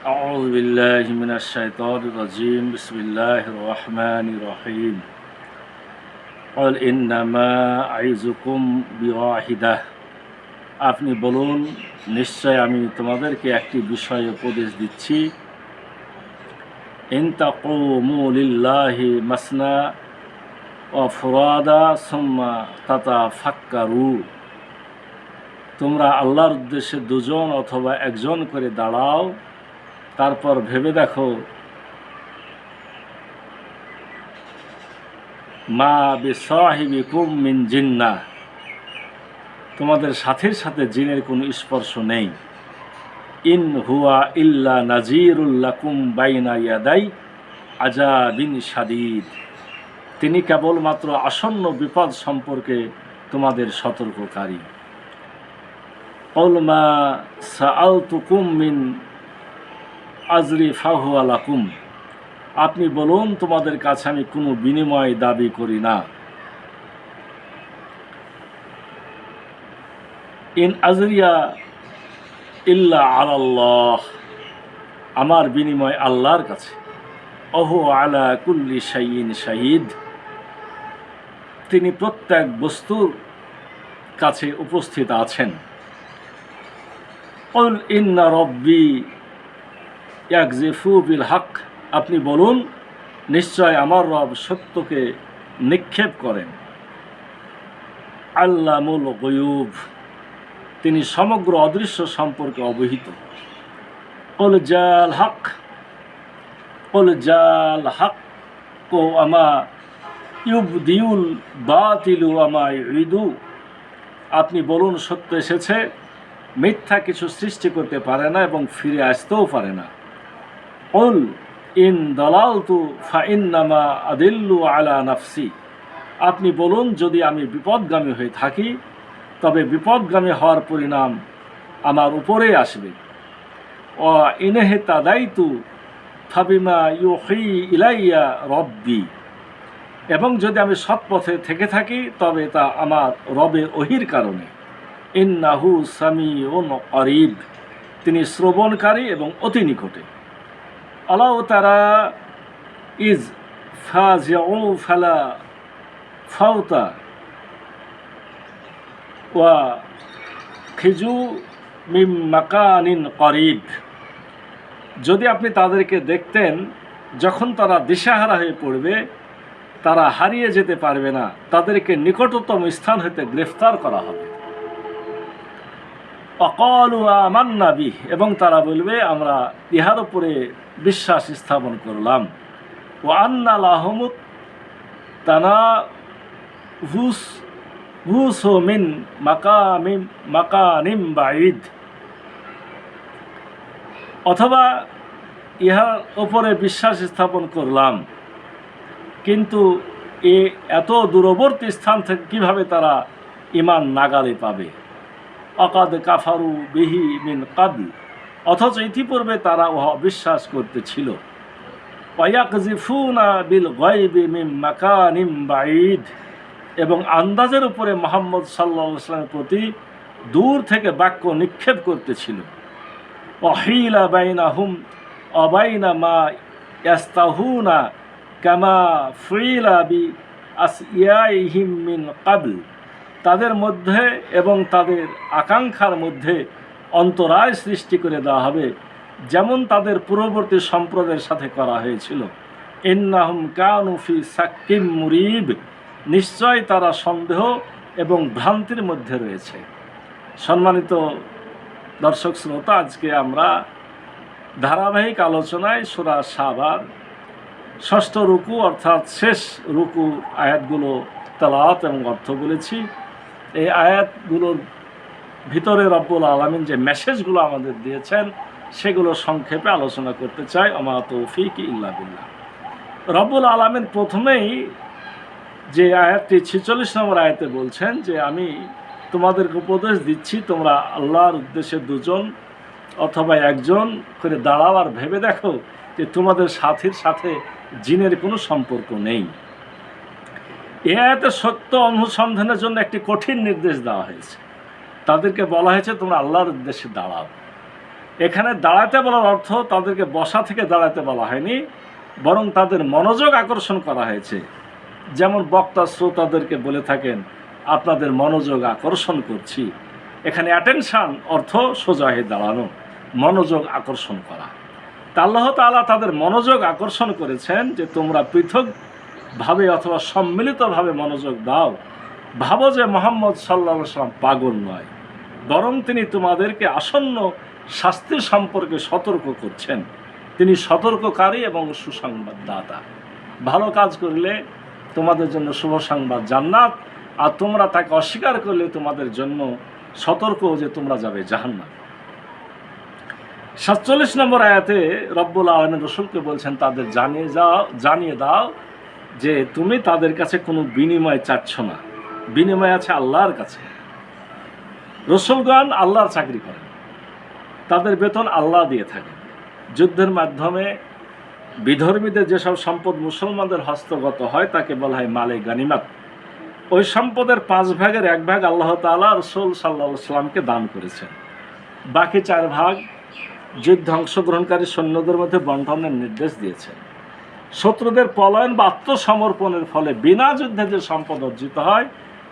أعوذ بالله من الشيطان الرجيم بسم الله الرحمن الرحيم قل إنما أعظكم بواحدة আপনি বলুন নিশ্চয় আমি তোমাদেরকে একটি বিষয়ে উপদেশ দিচ্ছি ইন তাকুমু লিল্লাহি মাসনা ওয়া ফুরাদা সুম্মা তাতাফাক্কারু তোমরা আল্লাহর উদ্দেশ্যে দুজন অথবা একজন করে দাঁড়াও তারপর ভেবে দেখো মা বিসাহিবিকুম মিন জিন্নাহ তোমাদের সাথীর সাথে জিনের কোনো স্পর্শ নেই ইন হুয়া ইল্লা নাজিরুল লাকুম বাইনা ইয়াদাই আযাবিন শাদীদ তিনি কেবলমাত্র আসন্ন বিপদ সম্পর্কে তোমাদের সতর্ককারী ক্বাল মা সাআলতুকুম মিন আজরি ফাহুয়া লাকুম আপনি বলুন তোমাদের কাছে আমি কোনো বিনিময় দাবি করি না ইন আজরিয়া ইল্লা আলাল্লাহ আমার বিনিময় আল্লাহর কাছে ওহু আলা কুল্লি শাইইন শাহিদ তিনি প্রত্যেক বস্তুর কাছে উপস্থিত আছেন কুল ইন্না রব্বি ইয়াকযিফু বিল হক আপনি বলুন নিশ্চয় আমার রব সত্যকে নিক্ষেপ করেন আল্লামুল গুয়ুব তিনি সমগ্র অদৃশ্য সম্পর্কে অবহিত কুল জাল হক আমা ইউবদিউল বাতিলু আমা ইউইদু আপনি বলুন সত্য এসেছে মিথ্যা কিছু সৃষ্টি করতে পারে না এবং ফিরে আসতেও পারে না কুল ইন দালালতু ফাইন্নামা আদিল্লু আলা নাফসি আপনি বলুন যদি আমি বিপদগামী হয়ে থাকি তবে বিপদগামী হওয়ার পরিণাম আমার উপরেই আসবে ও ইনহে তাদাইতু ফাবিমা ইউহি ইলাইয়া রব্বি এবং যদি আমি সৎপথে থেকে থাকি তবে তা আমার রবের ওহির কারণে ইন্নাহু সামিউন করিব তিনি শ্রবণকারী এবং অতি নিকটে আলাউ তারা ইজ ফাজিউ ফালা ফাউতা ওয়া খিজু মিম মাকানিন করিব যদি আপনি তাদেরকে দেখতেন যখন তারা দিশাহারা হয়ে পড়বে তারা হারিয়ে যেতে পারবে না তাদেরকে নিকটতম স্থান হতে গ্রেফতার করা হবে অকালু আমান্না বিহ এবং তারা বলবে আমরা ইহার উপরে বিশ্বাস স্থাপন করলাম ও আন্না লাহমুত তানাফুসু মিন মাকানিম বাঈদ অথবা ইহার উপরে বিশ্বাস স্থাপন করলাম কিন্তু এত দূরবর্তী স্থান থেকে কীভাবে তারা ঈমান নাগালে পাবে অকাদ কাফারু বিহি মিন কাবল অথচ ইতিপূর্বে তারা উহা বিশ্বাস করতেছিল ওয়ায়াকযিফুনা বিল গায়বি মিন মাকানিম বাঈদ এবং আন্দাজের উপরে মুহাম্মদ সাল্লাল্লাহু আলাইহি ওয়াসাল্লামের প্রতি দূর থেকে বাক্য নিক্ষেপ করতেছিল ওয়াহিলা বাইনাহুম ওয়া বাইনা মা ইয়াস্তাহুনা কামা ফুইলা বি আসইয়াইহিম মিন কাবল তাদের মধ্যে এবং তাদের আকাঙ্ক্ষার মধ্যে অন্তরায় সৃষ্টি করে দেওয়া হবে যেমন তাদের পূর্ববর্তী সম্প্রদায়ের সাথে করা হয়েছিল ইন্নাহুম কানু ফি শাক্কিম মুরিব নিশ্চয় তারা সন্দেহ এবং ভ্রান্তির মধ্যে রয়েছে সম্মানিত দর্শক শ্রোতা আজকে আমরা ধারাবাহিক আলোচনায় সূরা সাবার ষষ্ঠ রুকু অর্থাৎ শেষ রুকু আয়াতগুলো তেলাওয়াত এবং অর্থ বলেছি এই আয়াতগুলোর ভিতরে রব্বুল আলামিন যে মেসেজগুলো আমাদের দিয়েছেন সেগুলো সংক্ষেপে আলোচনা করতে চাই ওমা তৌফিক ইল্লা বিল্লাহ রব্বুল আলামিন প্রথমেই যে আয়াতটি 46 নম্বর আয়াতে বলছেন যে আমি তোমাদেরকে উপদেশ দিচ্ছি তোমরা আল্লাহর উদ্দেশ্যে দুজন অথবা একজন করে দাঁড়াও আর ভেবে দেখো যে তোমাদের সাথীর সাথে জিনের কোনো সম্পর্ক নেই এই আয়াতে সত্য অনুসন্ধানের জন্য একটি কঠিন নির্দেশ দেওয়া হয়েছে তাদেরকে বলা হয়েছে তোমরা আল্লাহর উদ্দেশ্যে দাঁড়াও এখানে দাঁড়াতে বলার অর্থ তাদেরকে বসা থেকে দাঁড়াতে বলা হয়নি, বরং তাদের মনোযোগ আকর্ষণ করা হয়েছে। যেমন বক্তা শ্রোতাদেরকে বলে থাকেন, আপনাদের মনোযোগ আকর্ষণ করছি। এখানে অ্যাটেনশান অর্থ সোজা হয়ে দাঁড়ানো, মনোযোগ আকর্ষণ করা। তা আল্লাহ তাআলা তাদের মনোযোগ আকর্ষণ করেছেন যে তোমরা পৃথকভাবে অথবা সম্মিলিতভাবে মনোযোগ দাও। ভাবো যে মুহাম্মদ সাল্লাল্লাহু আলাইহি ওয়াসাল্লাম পাগল নয়, বরং তিনি তোমাদেরকে আসন্ন শাস্তি সম্পর্কে সতর্ক করছেন। তিনি সতর্ককারী এবং সুসংবাদদাতা। ভালো কাজ করলে তোমাদের জন্য শুভ সংবাদ জান্নাত, আর তোমরা তাকে অস্বীকার করলে তোমাদের জন্য সতর্ক যে তোমরা যাবে জাহান্নাম। 47 নম্বর আয়াতে রব্বুল আলামিন রাসূলকে বলছেন তাদের জানিয়ে দাও যে তুমি তাদের কাছে কোনো বিনিময় চাচ্ছ না, বিনিময় আছে আল্লাহর কাছে। রাসূলগণ আল্লাহর চাকরি করেন, তাদের বেতন আল্লাহ দিয়ে থাকেন। যুদ্ধের মাধ্যমে বিধর্মীদের যেসব সম্পদ মুসলমানদের হস্তগত হয় তাকে বলা হয় মালে গানিমাত। ওই সম্পদের 5 ভাগের 1 ভাগ আল্লাহ তাআলা রাসূল সাল্লাল্লাহু আলাইহি ওয়াসাল্লামকে দান করেছেন। বাকি 4 ভাগ যুদ্ধে অংশগ্রহণকারী সৈন্যদের মধ্যে বন্টনের নির্দেশ দিয়েছেন। শত্রুদের পলায়ন বা আত্মসমর্পণের ফলে বিনা যুদ্ধে যে সম্পদ অর্জিত হয়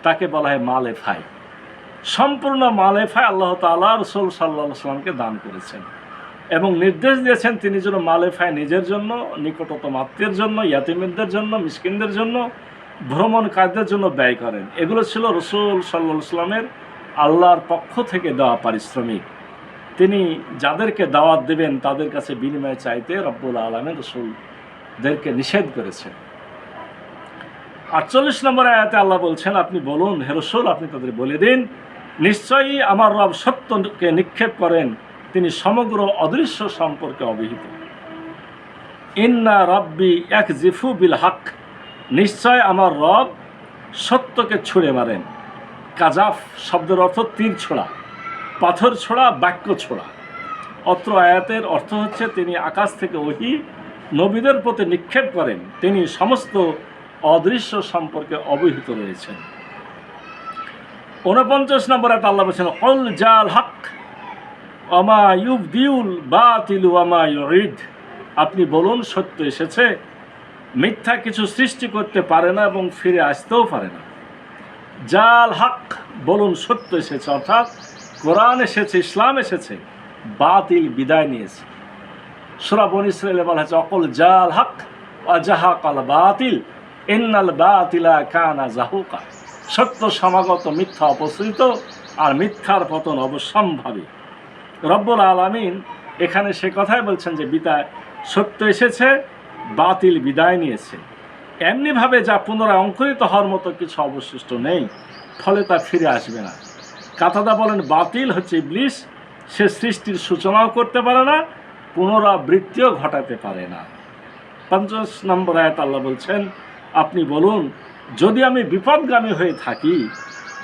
তাকে বলা হয় মালে ফাই। সম্পূর্ণ মালে ফাই আল্লাহ তাআলা রাসূল সাল্লাল্লাহু আলাইহি ওয়াসাল্লামকে দান করেছেন এবং নির্দেশ দিয়েছেন তিনি যেন মালে ফাই নিজের জন্য, নিকটতম আত্মীয়ের জন্য, ইয়াতীমদের জন্য, মিসকিনদের জন্য, ভ্রমণকারীদের জন্য ব্যয় করেন। এগুলো ছিল রাসূল সাল্লাল্লাহু আলাইহি ওয়াসাল্লামের আল্লাহর পক্ষ থেকে দেওয়া পারিশ্রমিক। তিনি যাদেরকে দাওয়াত দেবেন তাদের কাছে বিনিময় চাইতে রব্বুল আলামিন রাসূলদেরকে নিষেধ করেছেন। 48 নম্বর আয়াতে আল্লাহ বলছেন, আপনি বলুন হে রাসূল, আপনি তাদের বলে দিন, নিশ্চয়ই আমার রব সত্যকে নিক্ষেপ করেন, তিনি সমগ্র অদৃশ্য সম্পর্কে অবহিত। ইন্না রব্বি ইয়াকযিফু বিল হক, নিশ্চয় আমার রব সত্যকে ছুঁড়ে মারেন। কাজাফ শব্দের অর্থ তীর ছোড়া, পাথর ছোড়া, বাক্য ছোড়া। অত্র আয়াতের অর্থ হচ্ছে তিনি আকাশ থেকে ওহী নবীদের প্রতি নিক্ষেপ করেন, তিনি সমস্ত অদৃশ্য সম্পর্কে অবহিত রয়েছেন। 49 নম্বর আয়াতে আল্লাহ বলেছেন, কুল জাল হক ওমা ইউবদিউল বাতিল ওমা ইউঈদ, আপনি বলুন সত্য এসেছে, মিথ্যা কিছু সৃষ্টি করতে পারে না এবং ফিরে আসতেও পারে না। জাল হক, বলুন সত্য এসেছে, অর্থাৎ কোরআন এসেছে, ইসলাম এসেছে, বাতিল বিদায় নিয়েছে। সূরা বনী ইসরাঈলে বলা হয়েছে, অকুল জাল হক ওয়া জাহাকাল বাতিল ইন্নাল বাতিলা কানা জাহুকা, সত্য সমাগত, মিথ্যা অপসৃত, আর মিথ্যার পতন অবশ্যম্ভাবী। রব্বুল আলামিন এখানে সে কথাই বলছেন যে সত্য এসেছে, বাতিল বিদায় নিয়েছে। এমনিভাবে যা পুনরায় অঙ্কুরিত হওয়ার মতো কিছু অবশিষ্ট নেই, ফলে তা ফিরে আসবে না। কাতাদা বলেন বাতিল হচ্ছে ইবলিস, সে সৃষ্টির সূচনাও করতে পারে না, পুনরাবৃত্তিও ঘটাতে পারে না। 50 নম্বর আয়াত আল্লাহ বলছেন, আপনি বলুন যদি আমি বিপদগামী হয়ে থাকি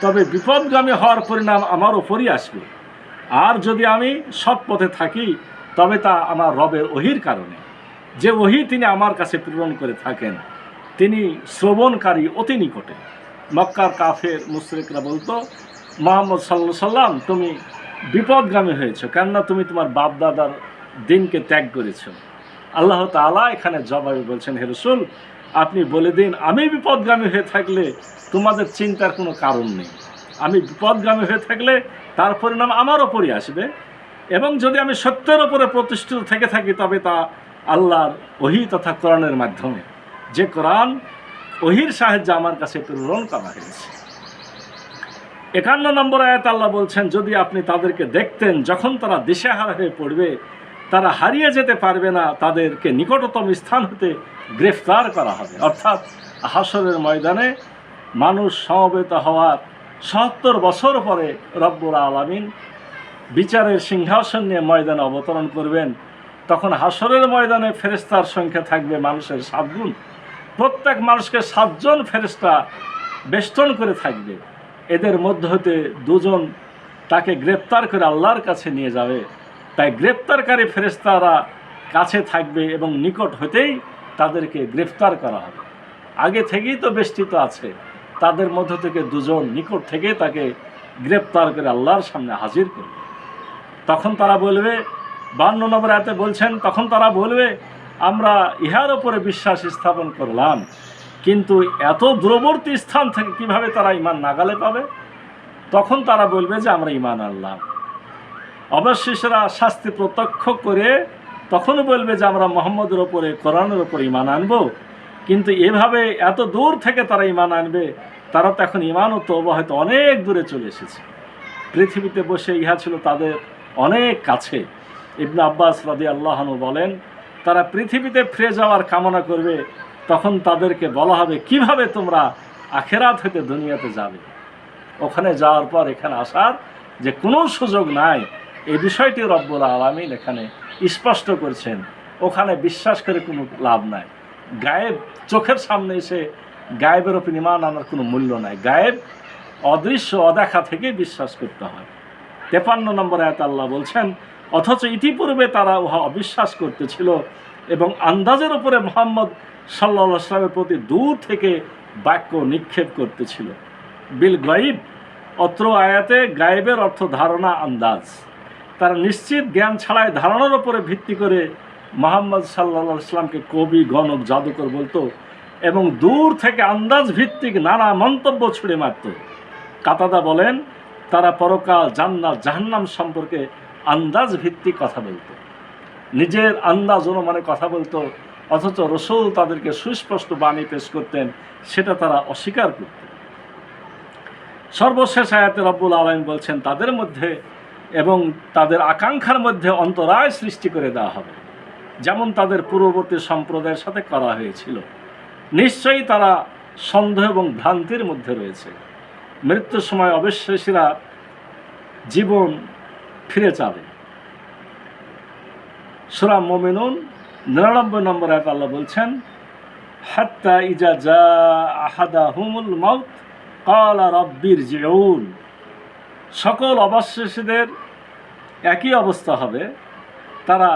তবে বিপদগামী হওয়ার পরিণাম আমার ওপরই আসবে, আর যদি আমি সৎ পথে থাকি তবে তা আমার রবের ওহীর কারণে। যে ওহী তিনি আমার কাছে প্রেরণ করে থাকেন তিনি শ্রবণকারী অতি নিকটে। মক্কার কাফের মুশরিকরা বলতো, মুহাম্মদ সাল্লাল্লাহু আলাইহি সাল্লাম তুমি বিপদগামী হয়েছ, কেননা তুমি তোমার বাপদাদার দিনকে ত্যাগ করেছ। আল্লাহ তাআলা এখানে জবাবে বলছেন, হে রাসূল আপনি বলে দিন, আমি বিপদগামী হয়ে থাকলে তোমাদের চিন্তার কোনো কারণ নেই। আমি বিপদগামী হয়ে থাকলে তার পরিণাম আমার ওপরই আসবে, এবং যদি আমি সত্যের ওপরে প্রতিষ্ঠিত থেকে থাকি তবে তা আল্লাহর ওহী তথা কোরআনের মাধ্যমে, যে কোরআন ওহীর সাহায্যে আমার কাছে প্রেরণ করা হয়েছে। 51 নম্বর আয়াত আল্লাহ বলছেন, যদি আপনি তাদেরকে দেখতেন যখন তারা দিশেহারা হয়ে পড়বে, তারা হারিয়ে যেতে পারবে না, তাদেরকে নিকটতম স্থান হতে গ্রেফতার করা হবে। অর্থাৎ হাসরের ময়দানে মানুষ সমবেত হওয়ার ৭০ বছর পরে রব্বুল আলামিন বিচারের সিংহাসন নিয়ে ময়দানে অবতরণ করবেন। তখন হাসরের ময়দানে ফেরেশতার সংখ্যা থাকবে মানুষের 7 গুণ। প্রত্যেক মানুষকে 7 জন ফেরেশতা বেষ্টন করে থাকবে। এদের মধ্য হতে 2 জন তাকে গ্রেপ্তার করে আল্লাহর কাছে নিয়ে যাবে। তাই গ্রেপ্তারকারী ফেরেশতারা কাছে থাকবে এবং নিকট হতেই তাদেরকে গ্রেফতার করা হবে। আগে থেকেই তো বেষ্টিত আছে, তাদের মধ্য থেকে 2 জন নিকট থেকে তাকে গ্রেপ্তার করে আল্লাহর সামনে হাজির করবে। তখন তারা বলবে, 52 নম্বর আয়াতে বলছেন, তখন তারা বলবে আমরা ইহার ওপরে বিশ্বাস স্থাপন করলাম, কিন্তু এত দূরবর্তী স্থান থেকে কিভাবে তারা ঈমান নাগালে পাবে? তখন তারা বলবে যে আমরা ঈমান আনলাম। অবশেষেরা শাস্তি প্রত্যক্ষ করে তখনও বলবে যে আমরা মুহাম্মদের ওপরে, কোরআনের ওপরে ঈমান আনবো। কিন্তু এভাবে এত দূর থেকে তারা ঈমান আনবে, তারা তো এখন ঈমান ও তওবা হয়তো অনেক দূরে চলে এসেছে। পৃথিবীতে বসে ইহা ছিল তাদের অনেক কাছে। ইবনে আব্বাস রাদিয়াল্লাহু আনহু বলেন, তারা পৃথিবীতে ফিরে যাওয়ার কামনা করবে, তখন তাদেরকে বলা হবে কিভাবে তোমরা আখেরাত হতে দুনিয়াতে যাবে? ওখানে যাওয়ার পর এখানে আসার যে কোনো সুযোগ নাই, এই বিষয়টি রব্বুল আলামিন এখানে স্পষ্ট করছেন। ওখানে বিশ্বাস করে কোনো লাভ নাই। গায়েব চোখের সামনে এসে গায়েবের ওপর ঈমান আনার কোনো মূল্য নাই। গায়েব অদৃশ্য অদেখা থেকে বিশ্বাস করতে হয়। 53 নম্বর আয়াতে আল্লাহ বলছেন, অথচ ইতিপূর্বে তারা উহা অবিশ্বাস করতেছিল এবং আন্দাজের উপরে মুহাম্মদ সাল্লাল্লাহু আলাইহি ওয়াসাল্লামের প্রতি দূর থেকে বাক্য নিক্ষেপ করতেছিল। বিল গায়ব, অত্র আয়াতে গায়েবের অর্থ ধারণা, আন্দাজ। তারা নিশ্চিত জ্ঞান ছাড়াই ধারণার উপরে ভিত্তি করে মুহাম্মদ সাল্লাল্লাহু আলাইহি ওয়াসাল্লামকে কবি, গণক, জাদুকর বলতো এবং দূর থেকে আন্দাজ ভিত্তিক নানা মন্তব্য ছুড়ে মারত। কাতাদা বলেন, তারা পরকাল, জান্নাত, জাহান্নাম সম্পর্কে আন্দাজ ভিত্তিক কথা বলতো, নিজের আন্দাজ অনুমানে কথা বলতো, অথচ রসূল তাদেরকে সুস্পষ্ট বাণী পেশ করতেন, সেটা তারা অস্বীকার করত। সর্বশেষ আয়াতে রব্বুল আলামিন বলছেন, তাদের মধ্যে এবং তাদের আকাঙ্ক্ষার মধ্যে অন্তরায় সৃষ্টি করে দেওয়া হবে, যেমন তাদের পূর্ববর্তী সম্প্রদায়ের সাথে করা হয়েছিল। নিশ্চয়ই তারা সন্দেহ এবং ভ্রান্তির মধ্যে রয়েছে। মৃত্যুর সময় অবিশ্বাসীরা জীবন ফিরে যাবে। সূরা মুমিনুন 99 নম্বর আয়াত আল্লাহ বলছেন, হাত্তা ইজা জা আহাদাহুমুল মাউত ক্বালা রাব্বিরজিউন। সকল অবিশ্বাসীদের একই অবস্থা হবে, তারা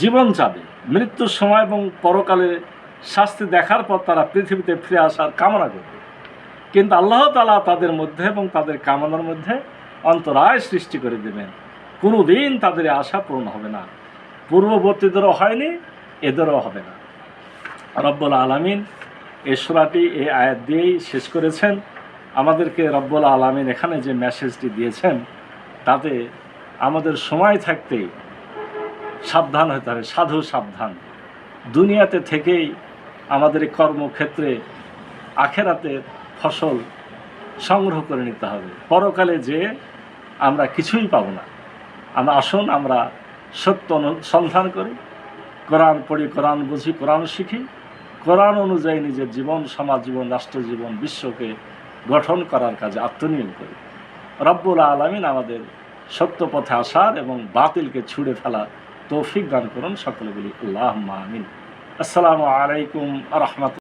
জীবন চাবে মৃত্যুর সময় এবং পরকালে শাস্তি দেখার পর তারা পৃথিবীতে ফিরে আসার কামনা করবে। কিন্তু আল্লাহ তাআলা তাদের মধ্যে এবং তাদের কামনার মধ্যে অন্তরায় সৃষ্টি করে দেবেন। কোনো দিন তাদের আশা পূরণ হবে না। পূর্ববর্তীদেরও হয়নি, এদেরও হবে না। রব্বুল আলামিন এই সূরাটি এই আয়াত দিয়েই শেষ করেছেন। আমাদেরকে রব্বুল আলামিন এখানে যে মেসেজটি দিয়েছেন, তাতে আমাদের সময় থাকতেই সাবধান হতে হবে, সাধু সাবধান। দুনিয়াতে থেকেই আমাদের এই কর্মক্ষেত্রে আখেরাতের ফসল সংগ্রহ করে নিতে হবে। পরকালে যে আমরা কিছুই পাবো না। আসুন আমরা সত্য অনুসন্ধান করি, কোরআন পড়ি, কোরআন বুঝি, কোরআন শিখি, কোরআন অনুযায়ী নিজের জীবন, সমাজ জীবন, রাষ্ট্র জীবন, বিশ্বকে গঠন করার কাজে আত্মনিয়োগ করি। রব্বুল আলামিন আমাদের সত্য পথে আসার এবং বাতিলকে ছুঁড়ে ফেলার তৌফিক দান করুন। সকলে বলি আল্লাহুম্মা আমিন। আসসালামু আলাইকুম ওয়া রাহমাতুল্লাহ।